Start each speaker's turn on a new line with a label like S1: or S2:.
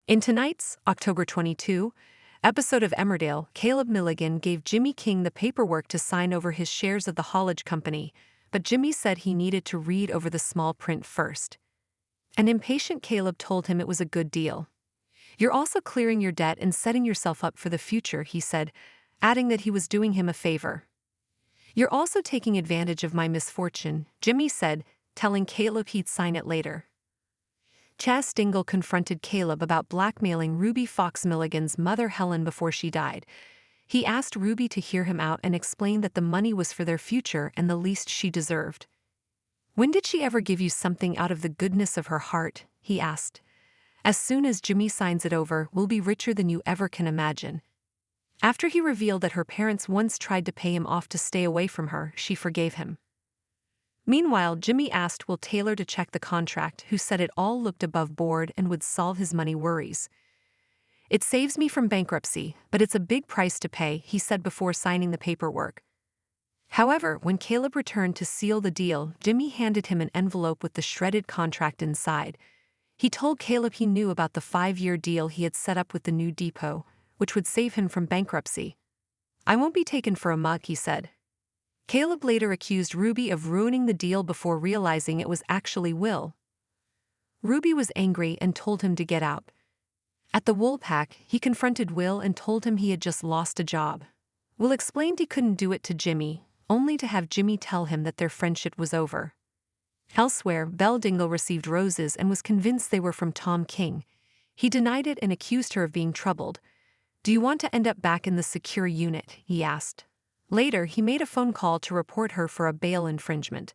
S1: In tonight's, October 22, episode of Emmerdale, Fox-Miligan gave Jimmy King the paperwork to sign over his shares of the haulage company, but Jimmy said he needed to read over the small print first. An impatient Caleb told him it was a good deal. "You're also clearing your debt and setting yourself up for the future," he said, adding that he was doing him a favor. "You're also taking advantage of my misfortune," Jimmy said, telling Caleb he'd sign it later. Chas Dingle confronted Caleb about blackmailing Ruby Fox-Milligan's mother Helen before she died. He asked Ruby to hear him out and explain that the money was for their future and the least she deserved. "When did she ever give you something out of the goodness of her heart?" he asked. "As soon as Jimmy signs it over, we'll be richer than you ever can imagine." After he revealed that her parents once tried to pay him off to stay away from her, she forgave him. Meanwhile, Jimmy asked Will Taylor to check the contract, who said it all looked above board and would solve his money worries. "It saves me from bankruptcy, but it's a big price to pay," he said before signing the paperwork. However, when Caleb returned to seal the deal, Jimmy handed him an envelope with the shredded contract inside. He told Caleb he knew about the 5-year deal he had set up with the new depot, which would save him from bankruptcy. "I won't be taken for a mug," he said. Caleb later accused Ruby of ruining the deal before realizing it was actually Will. Ruby was angry and told him to get out. At the Woolpack, he confronted Will and told him he had just lost a job. Will explained he couldn't do it to Jimmy, only to have Jimmy tell him that their friendship was over. Elsewhere, Belle Dingle received roses and was convinced they were from Tom King. He denied it and accused her of being troubled. "Do you want to end up back in the secure unit?" he asked. Later, he made a phone call to report her for a bail infringement.